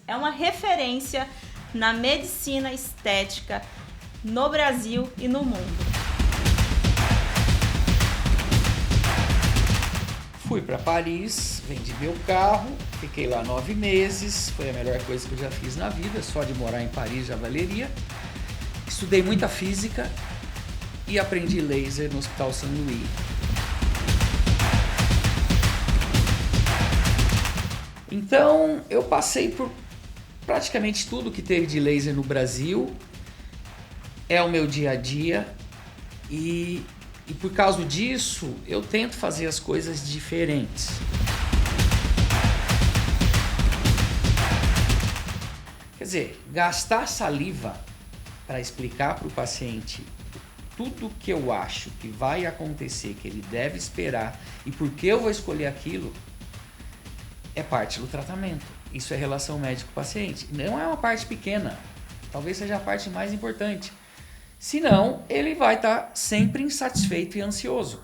é uma referência na medicina estética no Brasil e no mundo. Fui para Paris, vendi meu carro, fiquei lá 9 meses, foi a melhor coisa que eu já fiz na vida, só de morar em Paris já valeria. Estudei muita física e aprendi laser no Hospital São Luís. Então eu passei por praticamente tudo que teve de laser no Brasil, é o meu dia a dia e por causa disso eu tento fazer as coisas diferentes. Quer dizer, gastar saliva para explicar para o paciente tudo que eu acho que vai acontecer, que ele deve esperar e por que eu vou escolher aquilo, é parte do tratamento. Isso é relação médico-paciente. Não é uma parte pequena, talvez seja a parte mais importante. Senão, ele vai estar sempre insatisfeito e ansioso.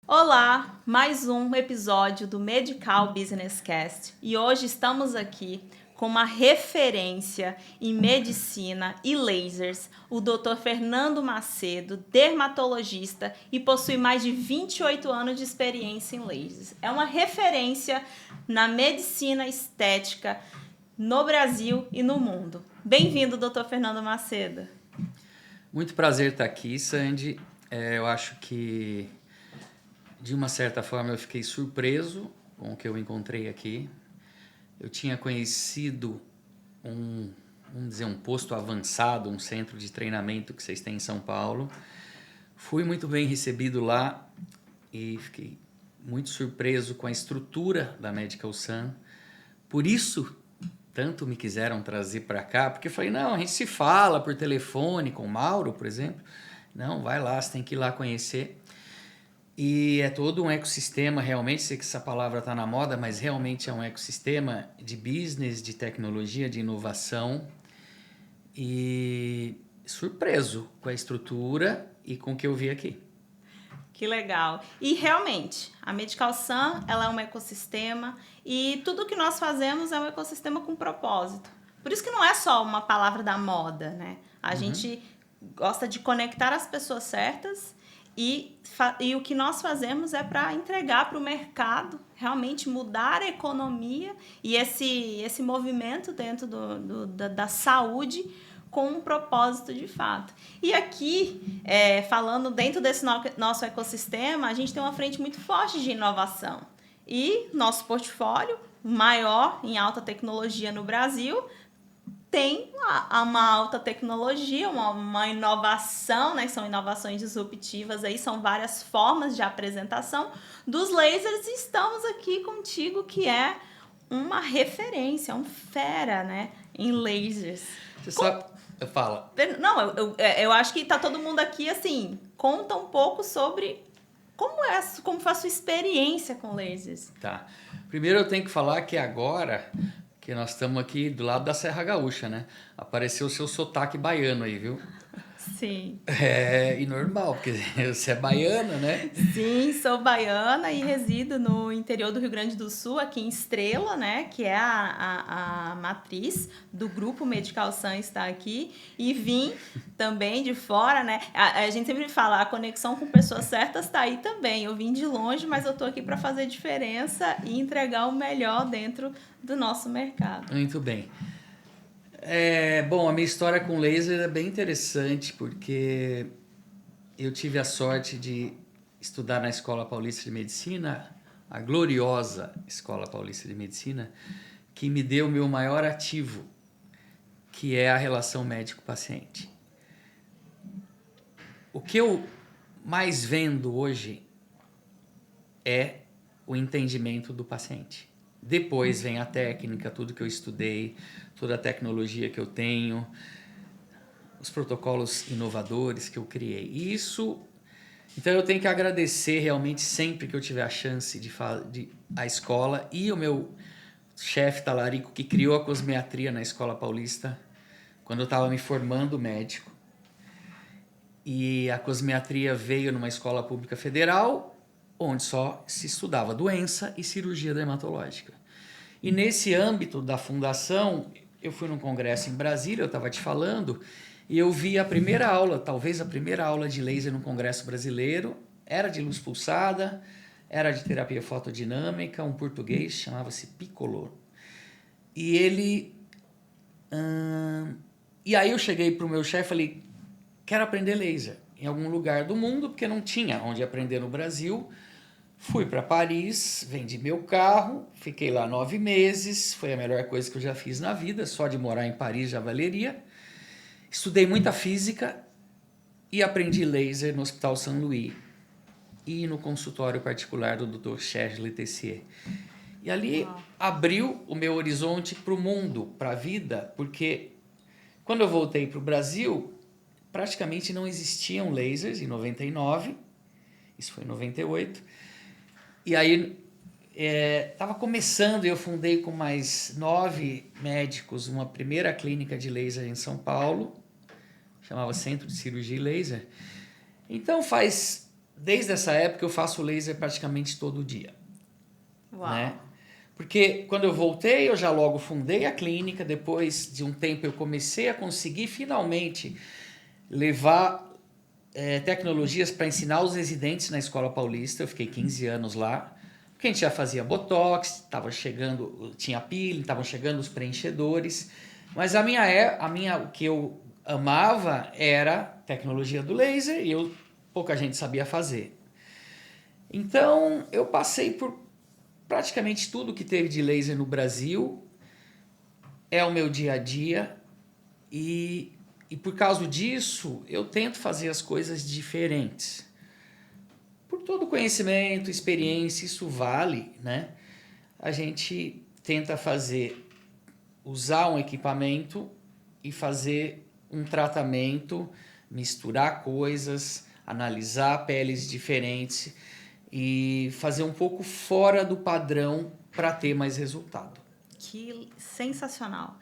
Olá, mais um episódio do Medical Business Cast e hoje estamos aqui com uma referência em medicina e lasers, o Dr. Fernando Macedo, dermatologista e possui mais de 28 anos de experiência em lasers. É uma referência na medicina estética no Brasil e no mundo. Bem-vindo, Dr. Fernando Macedo. Muito prazer estar aqui, Sandy. Eu acho que, de uma certa forma, eu fiquei surpreso com o que eu encontrei aqui. Eu tinha conhecido um posto avançado, um centro de treinamento que vocês têm em São Paulo. Fui muito bem recebido lá e fiquei muito surpreso com a estrutura da Medical Sun. Por isso, tanto me quiseram trazer para cá, porque eu falei, não, a gente se fala por telefone com o Mauro, por exemplo. Não, vai lá, você tem que ir lá conhecer. E é todo um ecossistema, realmente, sei que essa palavra está na moda, mas realmente é um ecossistema de business, de tecnologia, de inovação. E surpreso com a estrutura e com o que eu vi aqui. Que legal. E realmente, a Medical Sun, ela é um ecossistema e tudo que nós fazemos é um ecossistema com propósito. Por isso que não é só uma palavra da moda, né? A gente gosta de conectar as pessoas certas e o que nós fazemos é para entregar para o mercado, realmente mudar a economia e esse movimento dentro da saúde com um propósito de fato. E aqui, falando dentro desse nosso ecossistema, a gente tem uma frente muito forte de inovação. E nosso portfólio, maior em alta tecnologia no Brasil, tem uma alta tecnologia, uma inovação, né? São inovações disruptivas, aí são várias formas de apresentação dos lasers e estamos aqui contigo, que é uma referência, um fera, né? Em lasers. Você sabe... Fala. Não, eu acho que tá todo mundo aqui, assim, conta um pouco sobre como foi a sua experiência com lasers. Tá. Primeiro eu tenho que falar que agora, que nós estamos aqui do lado da Serra Gaúcha, né? Apareceu o seu sotaque baiano aí, viu? Sim. E normal, porque você é baiana, né? Sim, sou baiana e resido no interior do Rio Grande do Sul, aqui em Estrela, né? Que é a matriz do grupo Medical Sun está aqui. E vim também de fora, né? A gente sempre fala, a conexão com pessoas certas está aí também. Eu vim de longe, mas eu tô aqui para fazer diferença e entregar o melhor dentro do nosso mercado. Muito bem. Bom, a minha história com laser é bem interessante, porque eu tive a sorte de estudar na Escola Paulista de Medicina, a gloriosa Escola Paulista de Medicina, que me deu o meu maior ativo, que é a relação médico-paciente. O que eu mais vendo hoje é o entendimento do paciente. Depois vem a técnica, tudo que eu estudei, toda a tecnologia que eu tenho, os protocolos inovadores que eu criei. Então eu tenho que agradecer realmente sempre que eu tiver a chance de a escola e o meu chefe Talarico, que criou a cosmetria na Escola Paulista, quando eu estava me formando médico. E a cosmiatria veio numa escola pública federal, onde só se estudava doença e cirurgia dermatológica. E nesse âmbito da fundação, eu fui num congresso em Brasília, eu estava te falando, e eu vi a primeira aula, talvez a primeira aula de laser no congresso brasileiro, era de luz pulsada, era de terapia fotodinâmica, um português, chamava-se Piccolo. E ele... E aí eu cheguei para o meu chefe e falei, quero aprender laser em algum lugar do mundo, porque não tinha onde aprender no Brasil. Fui para Paris, vendi meu carro, fiquei lá 9 meses, foi a melhor coisa que eu já fiz na vida, só de morar em Paris já valeria. Estudei muita física e aprendi laser no Hospital Saint-Louis e no consultório particular do Dr. Serge Letessier. E ali abriu o meu horizonte para o mundo, para a vida, porque quando eu voltei para o Brasil, praticamente não existiam lasers em 99, isso foi em 98, e aí estava começando, eu fundei com mais 9 médicos uma primeira clínica de laser em São Paulo, chamava Centro de Cirurgia e Laser. Então desde essa época eu faço laser praticamente todo dia. Uau. Né? Porque quando eu voltei, eu já logo fundei a clínica, depois de um tempo eu comecei a conseguir finalmente levar tecnologias para ensinar os residentes na Escola Paulista. Eu fiquei 15 anos lá, porque a gente já fazia botox, tava chegando, tinha peeling, estavam chegando os preenchedores, mas o que eu amava era tecnologia do laser e pouca gente sabia fazer. Então eu passei por praticamente tudo que teve de laser no Brasil, é o meu dia a dia, e por causa disso eu tento fazer as coisas diferentes. Por todo conhecimento, experiência, isso vale, né? A gente tenta usar um equipamento e fazer um tratamento, misturar coisas, analisar peles diferentes e fazer um pouco fora do padrão para ter mais resultado. Que sensacional.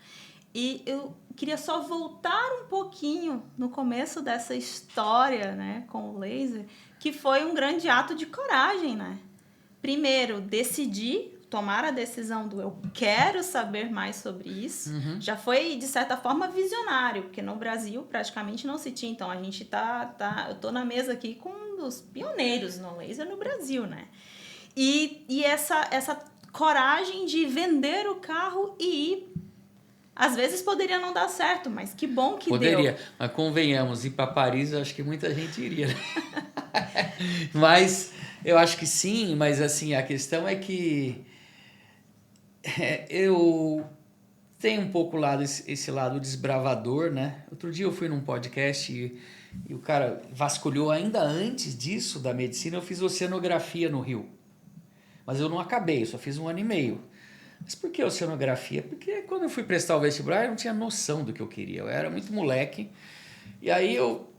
E eu queria só voltar um pouquinho no começo dessa história, né, com o laser, que foi um grande ato de coragem, né? Primeiro, tomar a decisão do eu quero saber mais sobre isso. Uhum. Já foi, de certa forma, visionário, porque no Brasil praticamente não se tinha. Então, a gente eu tô na mesa aqui com um dos pioneiros no laser no Brasil, né? E essa coragem de vender o carro e ir. Às vezes poderia não dar certo, mas que bom que poderia, deu. mas convenhamos, ir para Paris eu acho que muita gente iria. Né? Mas eu acho que sim, mas assim, a questão é que eu tenho um pouco esse lado desbravador, né? Outro dia eu fui num podcast e o cara vasculhou ainda antes disso da medicina, eu fiz oceanografia no Rio. Mas eu não acabei, eu só fiz 1 ano e meio. Mas por que oceanografia? Porque quando eu fui prestar o vestibular, eu não tinha noção do que eu queria. Eu era muito moleque. E aí eu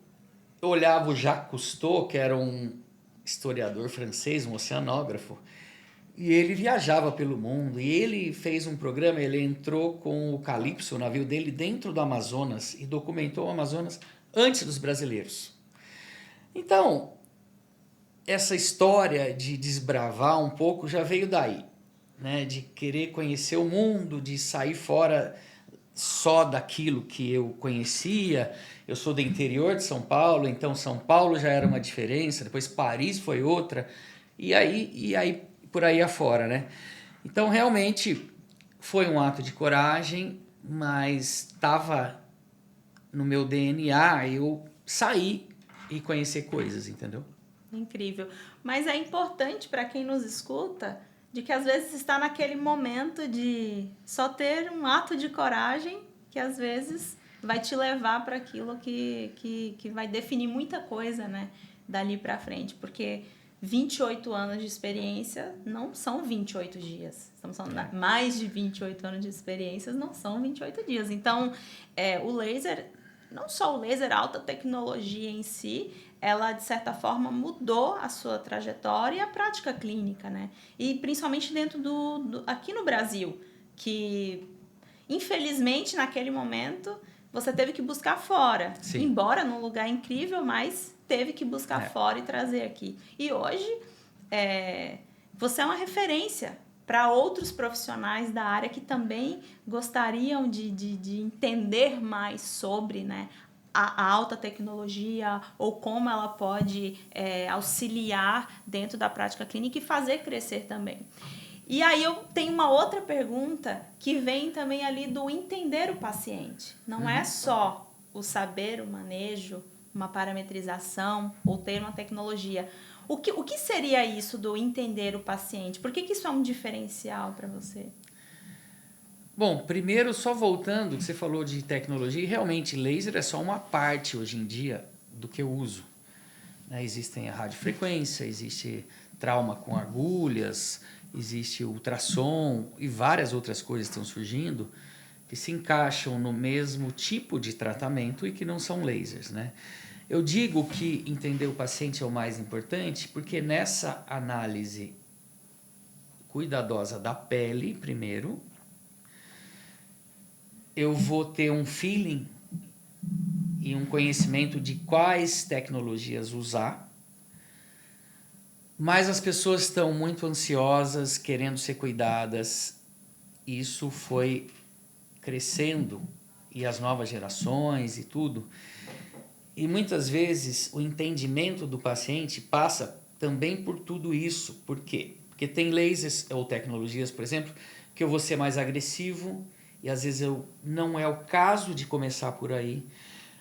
olhava o Jacques Cousteau, que era um historiador francês, um oceanógrafo, e ele viajava pelo mundo. E ele fez um programa, ele entrou com o Calypso, o navio dele, dentro do Amazonas e documentou o Amazonas antes dos brasileiros. Então, essa história de desbravar um pouco já veio daí. Né, de querer conhecer o mundo, de sair fora só daquilo que eu conhecia. Eu sou do interior de São Paulo, então São Paulo já era uma diferença, depois Paris foi outra, e aí por aí afora, né? Então realmente foi um ato de coragem, mas estava no meu DNA eu sair e conhecer coisas, entendeu? Incrível. Mas é importante para quem nos escuta de que às vezes está naquele momento de só ter um ato de coragem que às vezes vai te levar para aquilo que vai definir muita coisa, né, dali para frente, porque 28 anos de experiência não são 28 dias. Estamos falando mais de 28 anos de experiências, não são 28 dias. Então, o laser, não só o laser, a alta tecnologia em si, ela, de certa forma, mudou a sua trajetória e a prática clínica, né? E principalmente dentro aqui no Brasil, que, infelizmente, naquele momento, você teve que buscar fora. Sim. Embora num lugar incrível, mas teve que buscar fora e trazer aqui. E hoje, você é uma referência para outros profissionais da área que também gostariam de entender mais sobre, né, a alta tecnologia ou como ela pode auxiliar dentro da prática clínica e fazer crescer também. E aí eu tenho uma outra pergunta que vem também ali do entender o paciente. Não é só o saber, o manejo, uma parametrização ou ter uma tecnologia. O que seria isso do entender o paciente? Por que isso é um diferencial para você? Bom, primeiro, só voltando, que você falou de tecnologia, realmente laser é só uma parte hoje em dia do que eu uso. Né? Existem a radiofrequência, existe trauma com agulhas, existe ultrassom e várias outras coisas estão surgindo que se encaixam no mesmo tipo de tratamento e que não são lasers, né? Eu digo que entender o paciente é o mais importante porque nessa análise cuidadosa da pele, primeiro, eu vou ter um feeling e um conhecimento de quais tecnologias usar, mas as pessoas estão muito ansiosas, querendo ser cuidadas. Isso foi crescendo e as novas gerações e tudo. E muitas vezes o entendimento do paciente passa também por tudo isso. Por quê? Porque tem lasers ou tecnologias, por exemplo, que eu vou ser mais agressivo e às vezes não é o caso de começar por aí.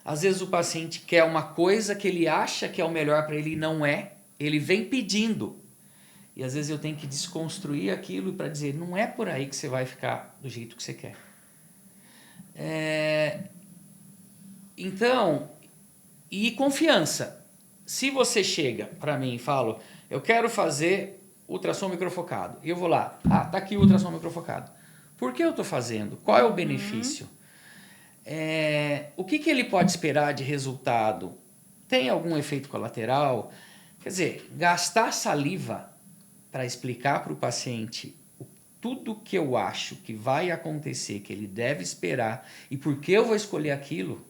Às vezes o paciente quer uma coisa que ele acha que é o melhor para ele e não é. Ele vem pedindo. E às vezes eu tenho que desconstruir aquilo para dizer, não é por aí que você vai ficar do jeito que você quer. Então, e confiança. Se você chega para mim e fala, eu quero fazer ultrassom microfocado. E eu vou lá, tá aqui o ultrassom microfocado. Por que eu estou fazendo? Qual é o benefício? O que ele pode esperar de resultado? Tem algum efeito colateral? Quer dizer, gastar saliva para explicar para o paciente tudo que eu acho que vai acontecer, que ele deve esperar e por que eu vou escolher aquilo,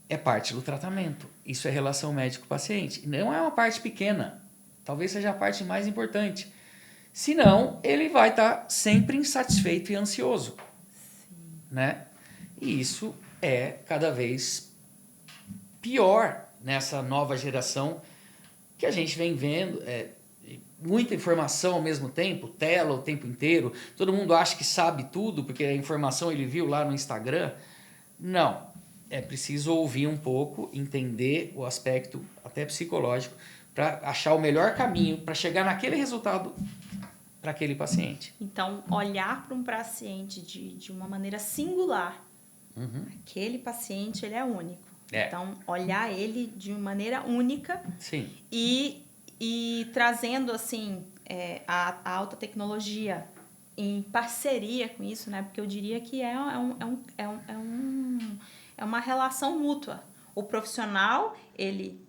é parte do tratamento. Isso é relação médico-paciente. Não é uma parte pequena. Talvez seja a parte mais importante. Senão, ele vai estar sempre insatisfeito e ansioso. Sim. Né? E isso é cada vez pior nessa nova geração que a gente vem vendo. Muita informação ao mesmo tempo, tela o tempo inteiro. Todo mundo acha que sabe tudo porque a informação ele viu lá no Instagram. Não. É preciso ouvir um pouco, entender o aspecto até psicológico para achar o melhor caminho para chegar naquele resultado para aquele paciente. Então, olhar para um paciente de uma maneira singular. Aquele paciente, ele é único. Então, olhar ele de maneira única. Sim. E trazendo, assim, a alta tecnologia em parceria com isso, né? Porque eu diria que é uma relação mútua. O profissional, ele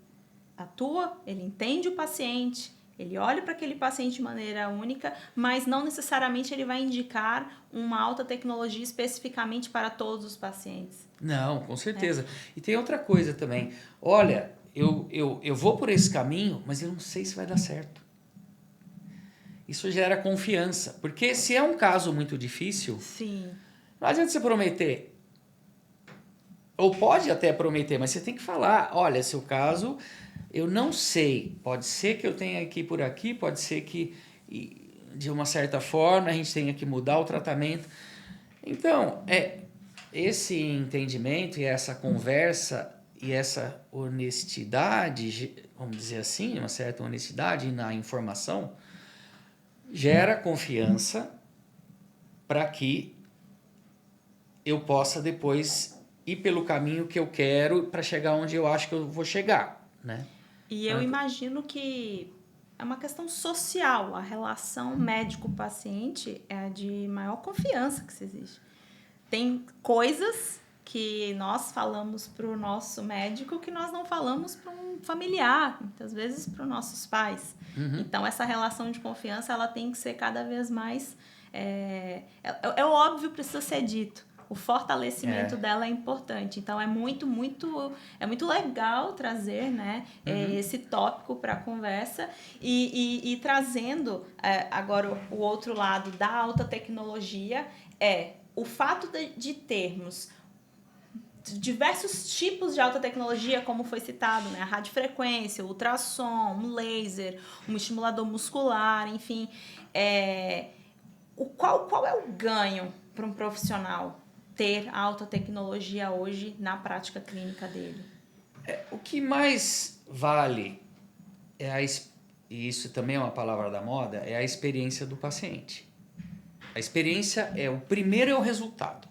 atua, ele entende o paciente, ele olha para aquele paciente de maneira única, mas não necessariamente ele vai indicar uma alta tecnologia especificamente para todos os pacientes. Não, com certeza. E tem outra coisa também. Olha, eu vou por esse caminho, mas eu não sei se vai dar certo. Isso gera confiança. Porque se é um caso muito difícil, sim, não adianta você prometer. Ou pode até prometer, mas você tem que falar, olha, seu caso, eu não sei. Pode ser que eu tenha que ir por aqui, pode ser que, de uma certa forma, a gente tenha que mudar o tratamento. Então, esse entendimento e essa conversa e essa honestidade, vamos dizer assim, uma certa honestidade na informação, gera confiança para que eu possa depois ir pelo caminho que eu quero para chegar onde eu acho que eu vou chegar, né? E eu imagino que é uma questão social. A relação médico-paciente é a de maior confiança que se existe. Tem coisas que nós falamos para o nosso médico que nós não falamos para um familiar, muitas vezes para os nossos pais. Então, essa relação de confiança ela tem que ser cada vez mais... É óbvio, precisa ser dito, o fortalecimento dela é importante. Então, é muito legal trazer, né, esse tópico para a conversa e trazendo agora o outro lado da alta tecnologia o fato de termos diversos tipos de alta tecnologia, como foi citado, né? A radiofrequência, o ultrassom, um laser, um estimulador muscular, enfim. Qual é o ganho para um profissional ter alta tecnologia hoje na prática clínica dele? O que mais vale, e isso também é uma palavra da moda, é a experiência do paciente. A experiência o primeiro é o resultado.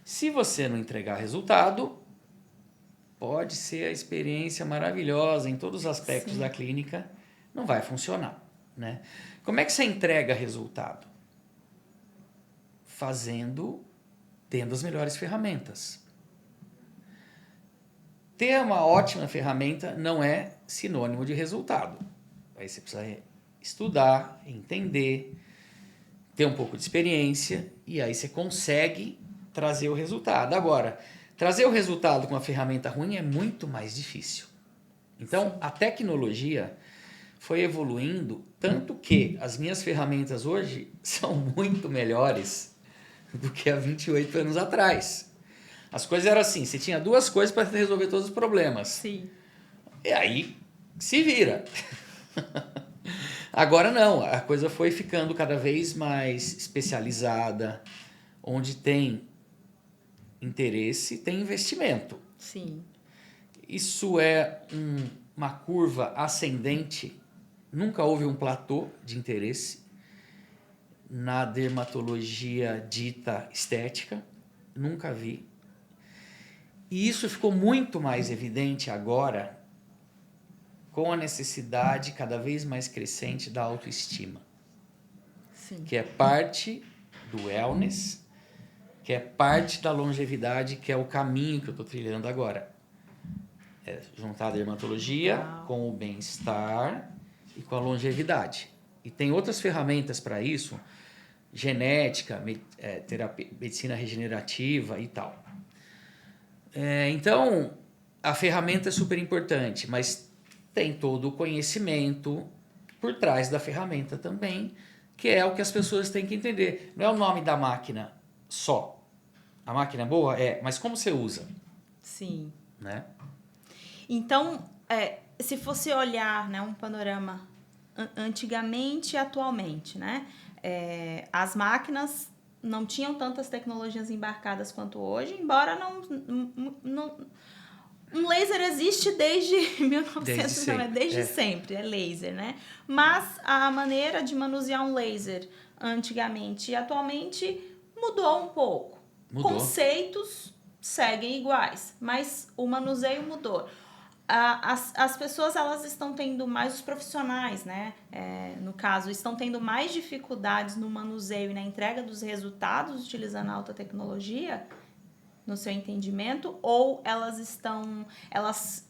Se você não entregar resultado, pode ser a experiência maravilhosa em todos os aspectos da clínica, não vai funcionar, né? Como é que você entrega resultado? Tendo as melhores ferramentas. Ter uma ótima ferramenta não é sinônimo de resultado. Aí você precisa estudar, entender, ter um pouco de experiência e aí você consegue trazer o resultado. Agora, trazer o resultado com uma ferramenta ruim é muito mais difícil. Então, a tecnologia foi evoluindo tanto que as minhas ferramentas hoje são muito melhores do que há 28 anos atrás. As coisas eram assim, você tinha 2 coisas para resolver todos os problemas. Sim. E aí, se vira. Agora não, a coisa foi ficando cada vez mais especializada, onde tem interesse, tem investimento. Sim. Isso é uma curva ascendente, nunca houve um platô de interesse na dermatologia dita estética, nunca vi. E isso ficou muito mais evidente agora com a necessidade cada vez mais crescente da autoestima. Sim. Que é parte do wellness, que é parte da longevidade, que é o caminho que eu estou trilhando agora. É juntar a dermatologia com o bem-estar e com a longevidade. E tem outras ferramentas para isso, genética, medicina regenerativa e tal. Então, a ferramenta é super importante, mas tem todo o conhecimento por trás da ferramenta também, que é o que as pessoas têm que entender. Não é o nome da máquina só. A máquina é boa? Mas como você usa? Sim. Né? Então, se fosse olhar, né, um panorama antigamente e atualmente, né, as máquinas não tinham tantas tecnologias embarcadas quanto hoje, embora um laser existe desde 1990, desde sempre, é laser, né? Mas a maneira de manusear um laser antigamente e atualmente mudou um pouco. Conceitos seguem iguais, mas o manuseio mudou. As pessoas, elas estão tendo mais, os profissionais, né? No caso, estão tendo mais dificuldades no manuseio e na entrega dos resultados utilizando a alta tecnologia, no seu entendimento, ou elas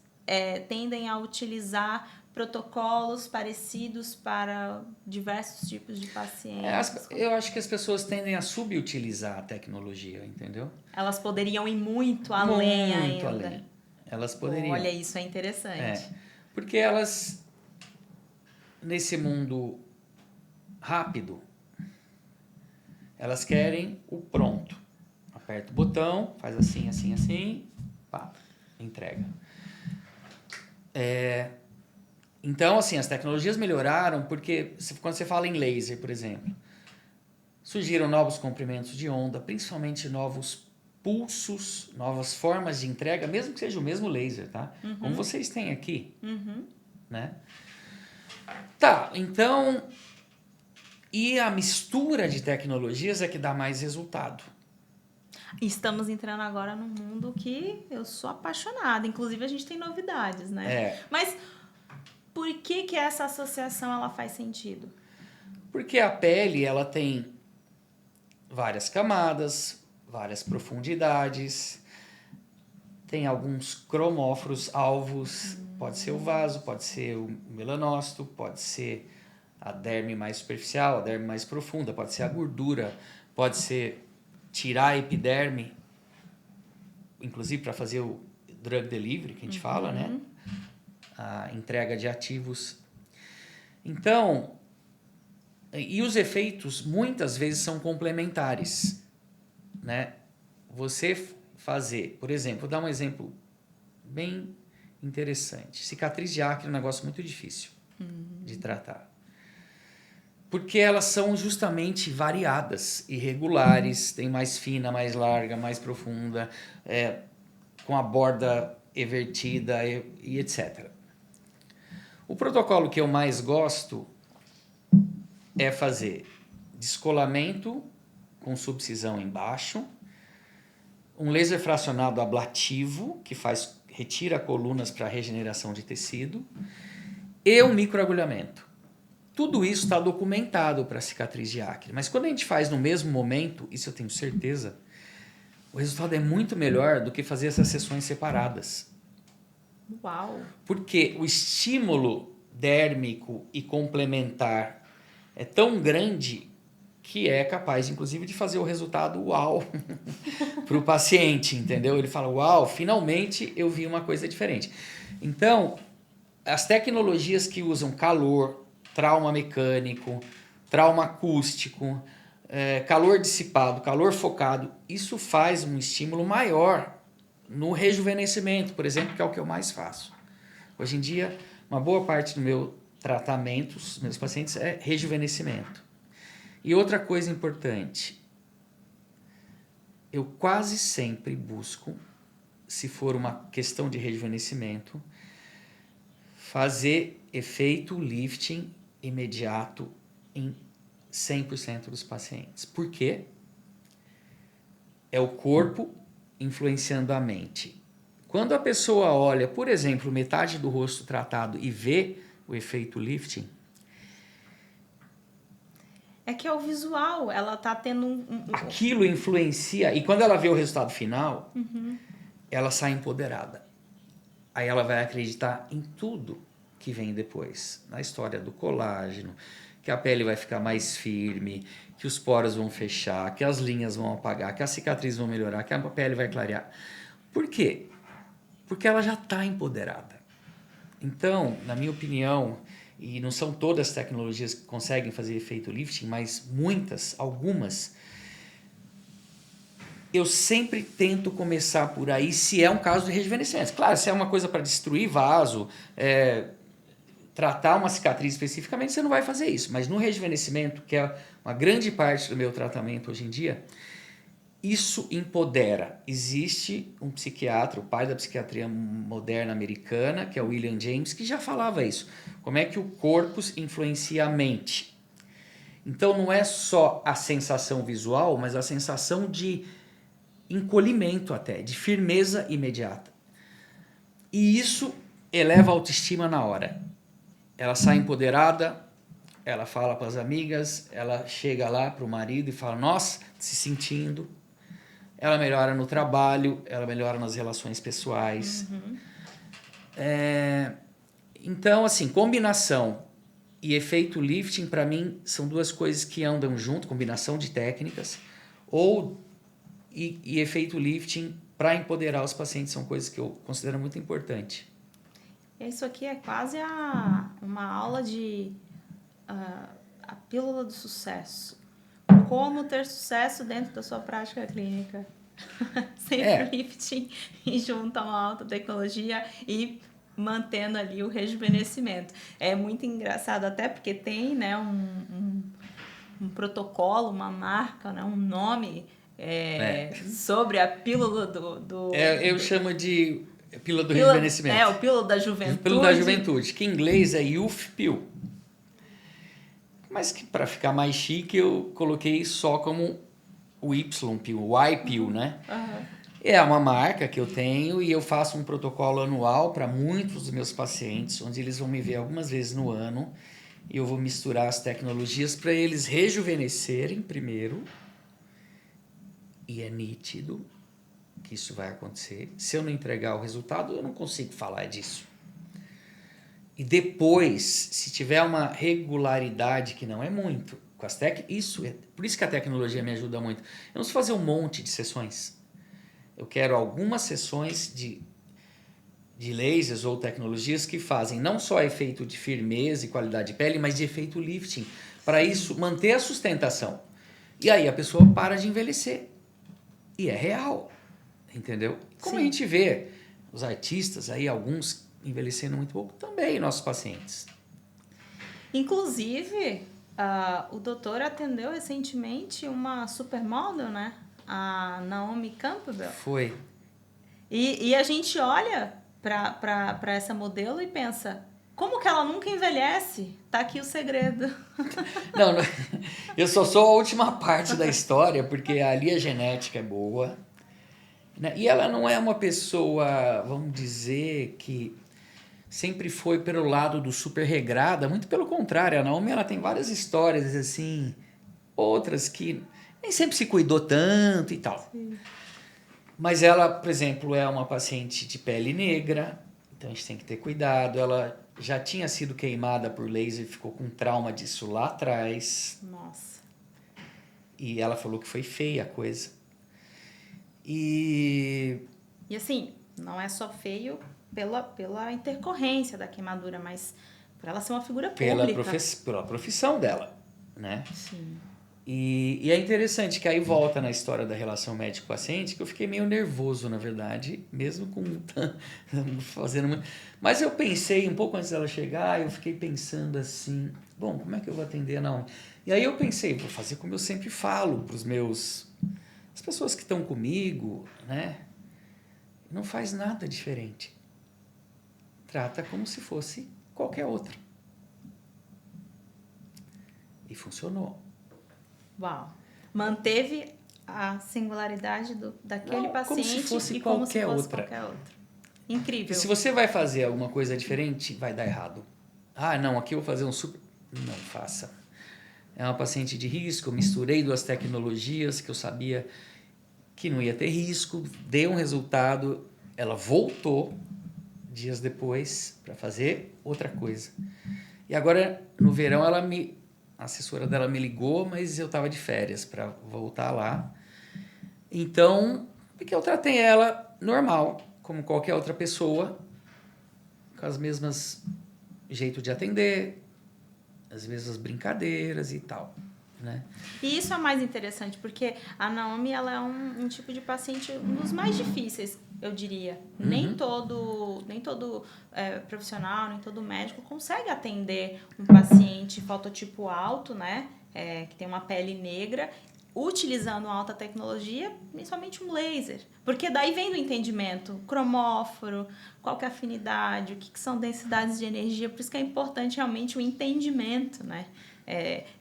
tendem a utilizar protocolos parecidos para diversos tipos de pacientes? Eu acho que as pessoas tendem a subutilizar a tecnologia, entendeu? Elas poderiam ir muito além ainda. Muito além. Elas poderiam. Olha, isso é interessante. Porque elas, nesse mundo rápido, elas querem o pronto. Aperta o botão, faz assim, assim, assim, pá, entrega. Então, assim, as tecnologias melhoraram porque, quando você fala em laser, por exemplo, surgiram novos comprimentos de onda, principalmente novos pulsos, novas formas de entrega, mesmo que seja o mesmo laser, tá? Como vocês têm aqui, né? Tá, então, e a mistura de tecnologias é que dá mais resultado. Estamos entrando agora num mundo que eu sou apaixonada. Inclusive, a gente tem novidades, né? Mas por que essa associação ela faz sentido? Porque a pele, ela tem várias camadas, várias profundidades, tem alguns cromóforos alvos, pode ser o vaso, pode ser o melanócito, pode ser a derme mais superficial, a derme mais profunda, pode ser a gordura, pode ser tirar a epiderme, inclusive para fazer o drug delivery, que a gente fala, né? A entrega de ativos. Então, e os efeitos muitas vezes são complementares, né? Você fazer, por exemplo, vou dar um exemplo bem interessante. Cicatriz de acne é um negócio muito difícil de tratar. Porque elas são justamente variadas, irregulares, tem mais fina, mais larga, mais profunda, com a borda evertida e etc. O protocolo que eu mais gosto é fazer descolamento com subcisão embaixo, um laser fracionado ablativo, que retira colunas para regeneração de tecido, e um microagulhamento. Tudo isso está documentado para cicatriz de acne, mas quando a gente faz no mesmo momento, isso eu tenho certeza, o resultado é muito melhor do que fazer essas sessões separadas. Uau! Porque o estímulo dérmico e complementar é tão grande que é capaz, inclusive, de fazer o resultado uau para o paciente, entendeu? Ele fala, uau, finalmente eu vi uma coisa diferente. Então, as tecnologias que usam calor, trauma mecânico, trauma acústico, calor dissipado, calor focado, isso faz um estímulo maior no rejuvenescimento, por exemplo, que é o que eu mais faço. Hoje em dia, uma boa parte do meu tratamento, dos meus pacientes, é rejuvenescimento. E outra coisa importante, eu quase sempre busco, se for uma questão de rejuvenescimento, fazer efeito lifting imediato em 100% dos pacientes. Por quê? É o corpo influenciando a mente. Quando a pessoa olha, por exemplo, metade do rosto tratado e vê o efeito lifting, é que é o visual, ela tá tendo aquilo influencia, e quando ela vê o resultado final, ela sai empoderada. Aí ela vai acreditar em tudo que vem depois. Na história do colágeno, que a pele vai ficar mais firme, que os poros vão fechar, que as linhas vão apagar, que as cicatrizes vão melhorar, que a pele vai clarear. Por quê? Porque ela já está empoderada. Então, na minha opinião, e não são todas as tecnologias que conseguem fazer efeito lifting, mas muitas, algumas, eu sempre tento começar por aí, se é um caso de rejuvenescimento. Claro, se é uma coisa para destruir vaso, tratar uma cicatriz especificamente, você não vai fazer isso. Mas no rejuvenescimento, que é uma grande parte do meu tratamento hoje em dia, isso empodera. Existe um psiquiatra, o pai da psiquiatria moderna americana, que é o William James, que já falava isso. Como é que o corpo influencia a mente. Então não é só a sensação visual, mas a sensação de encolhimento até, de firmeza imediata. E isso eleva a autoestima na hora. Ela sai empoderada, ela fala para as amigas, ela chega lá para o marido e fala, nossa, se sentindo. Ela melhora no trabalho, ela melhora nas relações pessoais. Então, assim, combinação e efeito lifting, para mim, são duas coisas que andam junto, combinação de técnicas, e efeito lifting para empoderar os pacientes são coisas que eu considero muito importante. Isso aqui é quase uma aula de a pílula do sucesso. Como ter sucesso dentro da sua prática clínica. Sempre lifting e junto a uma alta tecnologia e mantendo ali o rejuvenescimento. É muito engraçado até porque tem, né, um protocolo, uma marca, né, um nome sobre a pílula do eu chamo de pílula do rejuvenescimento. O pílula da juventude. Pílula da juventude, que em inglês é Youth Pill. Mas que para ficar mais chique eu coloquei só como o Y-Pill, o Y-Pill, né? É uma marca que eu tenho e eu faço um protocolo anual para muitos dos meus pacientes, onde eles vão me ver algumas vezes no ano e eu vou misturar as tecnologias para eles rejuvenescerem primeiro. E é nítido que isso vai acontecer. Se eu não entregar o resultado, eu não consigo falar disso. E depois, se tiver uma regularidade, que não é muito, com as por isso que a tecnologia me ajuda muito. Eu não preciso fazer um monte de sessões. Eu quero algumas sessões de lasers ou tecnologias que fazem não só efeito de firmeza e qualidade de pele, mas de efeito lifting. Para isso, manter a sustentação. E aí a pessoa para de envelhecer. E é real. Entendeu? Como Sim. a gente vê os artistas aí, alguns envelhecendo muito pouco, também nossos pacientes. Inclusive, o doutor atendeu recentemente uma supermodel, né? A Naomi Campbell. Foi. E a gente olha para essa modelo e pensa, como que ela nunca envelhece? Tá aqui o segredo. Não, eu só sou a última parte da história, porque ali a genética é boa, né? E ela não é uma pessoa, vamos dizer, que sempre foi pelo lado do super regrada, muito pelo contrário. A Naomi, ela tem várias histórias assim, outras que nem sempre se cuidou tanto e tal. Sim. Mas ela, por exemplo, é uma paciente de pele negra, então a gente tem que ter cuidado. Ela já tinha sido queimada por laser, ficou com trauma disso lá atrás. Nossa. E ela falou que foi feia a coisa. E assim, não é só feio pela intercorrência da queimadura, mas por ela ser uma figura pública. pela profissão dela, né? Sim. E é interessante que aí volta na história da relação médico-paciente, que eu fiquei meio nervoso, na verdade, mesmo com fazendo muito. Mas eu pensei, um pouco antes dela chegar, eu fiquei pensando assim, bom, como é que eu vou atender? Não. E aí eu pensei, vou fazer como eu sempre falo para as pessoas que estão comigo, né? Não faz nada diferente. Trata como se fosse qualquer outra. E funcionou. Uau. Manteve a singularidade daquele Não, paciente como se fosse e como se qualquer fosse outra. qualquer outro. Incrível. E se você vai fazer alguma coisa diferente, vai dar errado. Ah, não, aqui eu vou fazer um super... Não faça. É uma paciente de risco, eu misturei duas tecnologias que eu sabia que não ia ter risco, deu um resultado, ela voltou dias depois para fazer outra coisa. E agora, no verão, a assessora dela me ligou, mas eu estava de férias para voltar lá. Então, porque eu tratei ela normal, como qualquer outra pessoa, com as mesmas jeito de atender, as mesmas brincadeiras e tal, né? E isso é mais interessante, porque a Naomi, ela é um tipo de paciente, um dos mais difíceis, eu diria. Uhum. Nem todo profissional, nem todo médico consegue atender um paciente fototipo alto, né? Que tem uma pele negra, utilizando alta tecnologia, principalmente um laser. Porque daí vem do entendimento, cromóforo, qual que é a afinidade, o que são densidades de energia, por isso que é importante realmente o entendimento, né?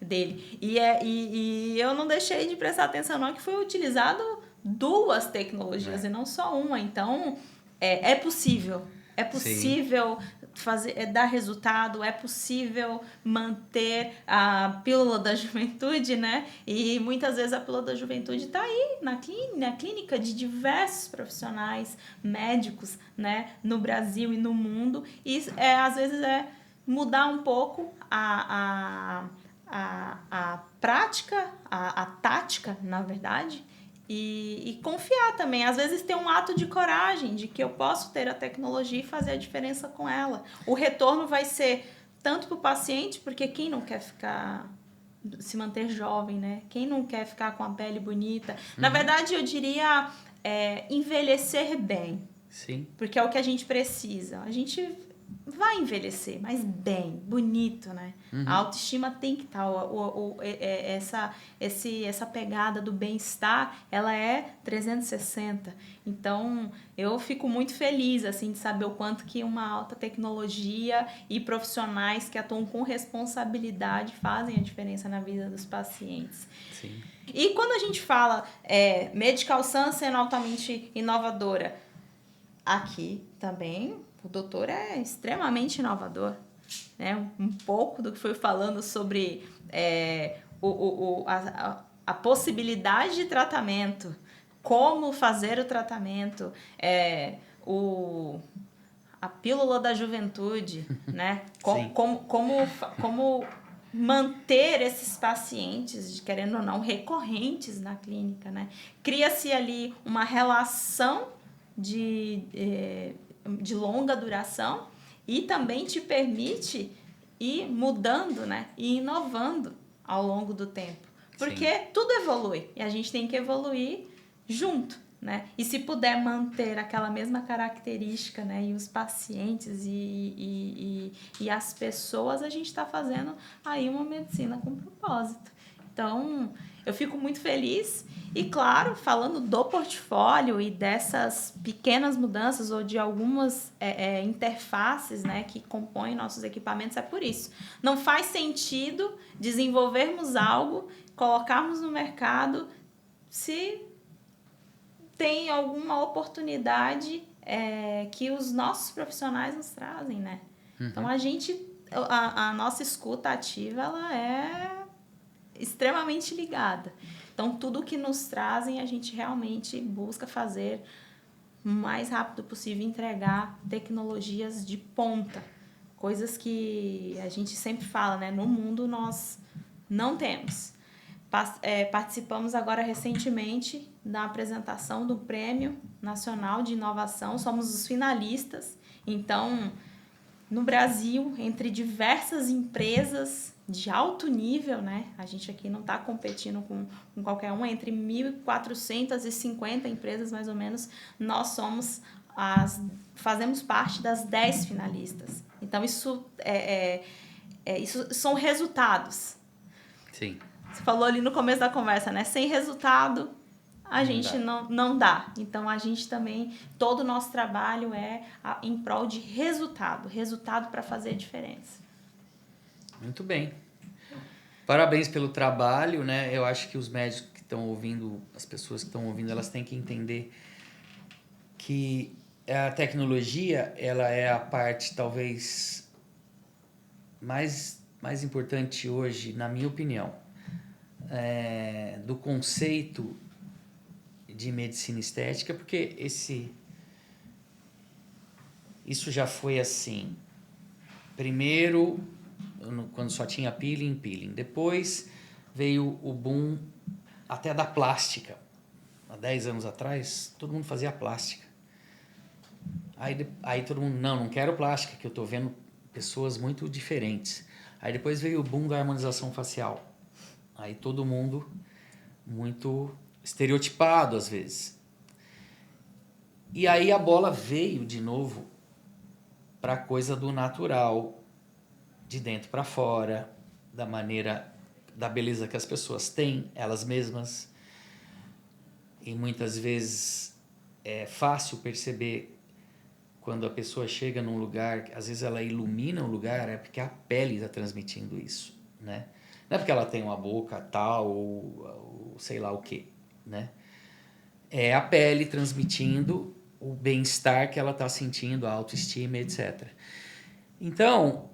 Dele. E eu não deixei de prestar atenção não, que foi utilizado duas tecnologias e não só uma. Então, é possível. É possível dar resultado, é possível manter a pílula da juventude, né? E muitas vezes a pílula da juventude está aí na clínica de diversos profissionais médicos, né? No Brasil e no mundo. E às vezes mudar um pouco a prática, a tática, na verdade, e confiar também. Às vezes ter um ato de coragem, de que eu posso ter a tecnologia e fazer a diferença com ela. O retorno vai ser tanto para o paciente, porque quem não quer se manter jovem, né? Quem não quer ficar com a pele bonita? Na verdade, eu diria envelhecer bem. Sim. Porque é o que a gente precisa. A gente vai envelhecer, mas bem, bonito, né? A autoestima tem que estar... essa pegada do bem-estar, ela é 360. Então, eu fico muito feliz, assim, de saber o quanto que uma alta tecnologia e profissionais que atuam com responsabilidade fazem a diferença na vida dos pacientes. Sim. E quando a gente fala Medical Sun sendo altamente inovadora, aqui também o doutor é extremamente inovador, né? Um pouco do que foi falando sobre a possibilidade de tratamento, como fazer o tratamento, a pílula da juventude, né? Como manter esses pacientes, querendo ou não, recorrentes na clínica, né? Cria-se ali uma relação de longa duração e também te permite ir mudando, né? E inovando ao longo do tempo. Porque Sim. tudo evolui e a gente tem que evoluir junto, né? E se puder manter aquela mesma característica, né? E os pacientes e as pessoas, a gente está fazendo aí uma medicina com propósito. Então, eu fico muito feliz e, claro, falando do portfólio e dessas pequenas mudanças ou de algumas interfaces, né, que compõem nossos equipamentos, é por isso. Não faz sentido desenvolvermos algo, colocarmos no mercado se tem alguma oportunidade que os nossos profissionais nos trazem, né? Então, a nossa escuta ativa, ela é extremamente ligada. Então, tudo que nos trazem, a gente realmente busca fazer o mais rápido possível, entregar tecnologias de ponta. Coisas que a gente sempre fala, né? No mundo nós não temos. Participamos agora recentemente da apresentação do Prêmio Nacional de Inovação. Somos os finalistas. Então, no Brasil, entre diversas empresas de alto nível, né? A gente aqui não está competindo com qualquer um, entre 1.450 empresas, mais ou menos, nós fazemos parte das 10 finalistas. Então, isso são resultados. Sim. Você falou ali no começo da conversa, né? Sem resultado, a gente não dá. Então, a gente também, todo o nosso trabalho é em prol de resultado para fazer a diferença. Muito bem. Parabéns pelo trabalho, né? Eu acho que os médicos que estão ouvindo, as pessoas que estão ouvindo, elas têm que entender que a tecnologia, ela é a parte talvez mais importante hoje, na minha opinião, do conceito de medicina estética, porque isso já foi assim. Primeiro, quando só tinha peeling. Depois veio o boom até da plástica. Há 10 anos atrás, todo mundo fazia plástica. Aí todo mundo, não quero plástica, que eu tô vendo pessoas muito diferentes. Aí depois veio o boom da harmonização facial. Aí todo mundo muito estereotipado às vezes. E aí a bola veio de novo para a coisa do natural, de dentro para fora, da beleza que as pessoas têm, elas mesmas. E muitas vezes é fácil perceber quando a pessoa chega num lugar, às vezes ela ilumina um lugar, é porque a pele está transmitindo isso, né? Não é porque ela tem uma boca tal ou sei lá o quê, né? É a pele transmitindo o bem-estar que ela está sentindo, a autoestima, etc. Então,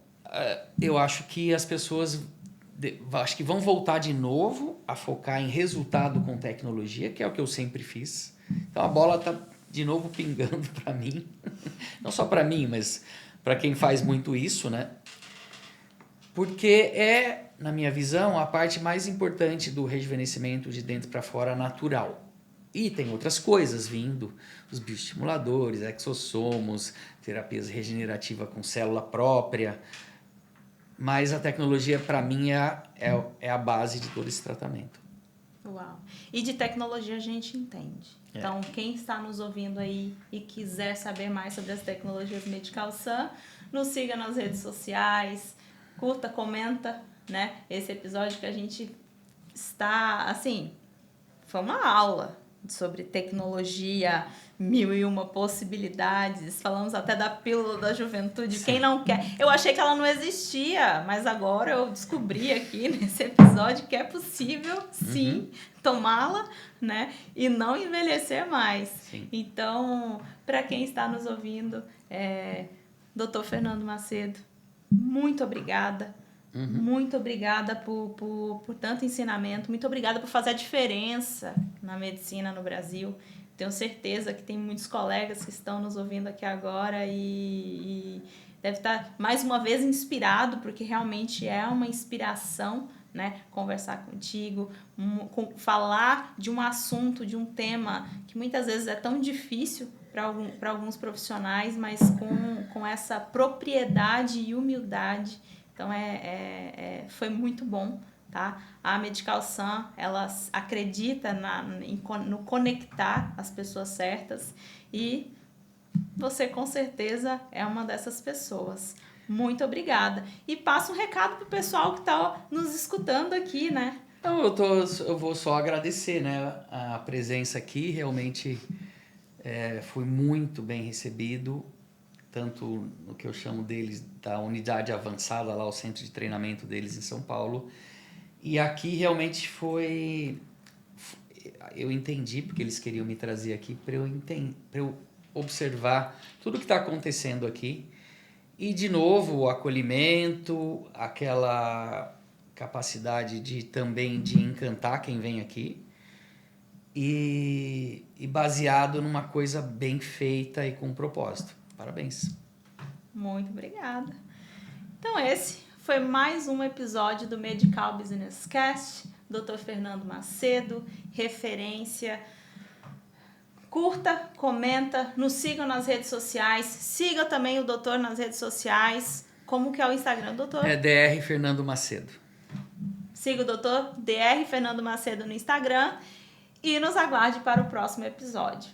eu acho que as pessoas acho que vão voltar de novo a focar em resultado com tecnologia, que é o que eu sempre fiz. Então, a bola está de novo pingando para mim. Não só para mim, mas para quem faz muito isso, né? Porque na minha visão, a parte mais importante do rejuvenescimento de dentro para fora natural. E tem outras coisas vindo, os bioestimuladores, exossomos, terapias regenerativas com célula própria. Mas a tecnologia, para mim, é a base de todo esse tratamento. Uau! E de tecnologia a gente entende. Então, quem está nos ouvindo aí e quiser saber mais sobre as tecnologias Medical Sun, nos siga nas redes sociais, curta, comenta, né? Esse episódio que a gente está, assim, foi uma aula sobre tecnologia, 1001 possibilidades. Falamos até da pílula da juventude. Sim. Quem não quer? Eu achei que ela não existia, mas agora eu descobri aqui nesse episódio que é possível, sim, tomá-la, né? E não envelhecer mais. Sim. Então, para quem está nos ouvindo, Dr. Fernando Macedo, muito obrigada. Muito obrigada por tanto ensinamento. Muito obrigada por fazer a diferença na medicina no Brasil. Tenho certeza que tem muitos colegas que estão nos ouvindo aqui agora e deve estar mais uma vez inspirado, porque realmente é uma inspiração, né? Conversar contigo, falar de um assunto, de um tema que muitas vezes é tão difícil para alguns profissionais, mas com essa propriedade e humildade. Então, foi muito bom, tá? A Medical Sun, ela acredita no conectar as pessoas certas e você, com certeza, é uma dessas pessoas. Muito obrigada. E passa um recado pro pessoal que está nos escutando aqui, né? Então, eu vou só agradecer, né, a presença aqui. Realmente fui muito bem recebido, tanto no que eu chamo deles da unidade avançada, lá o centro de treinamento deles em São Paulo. E aqui realmente eu entendi porque eles queriam me trazer aqui para eu observar tudo que está acontecendo aqui. E, de novo, o acolhimento, aquela capacidade também de encantar quem vem aqui. E baseado numa coisa bem feita e com propósito. Parabéns. Muito obrigada. Então, esse foi mais um episódio do Medical Business Cast. Dr. Fernando Macedo, referência. Curta, comenta, nos sigam nas redes sociais. Siga também o doutor nas redes sociais. Como que é o Instagram, doutor? É Dr. Fernando Macedo. Siga o doutor Dr. Fernando Macedo no Instagram e nos aguarde para o próximo episódio.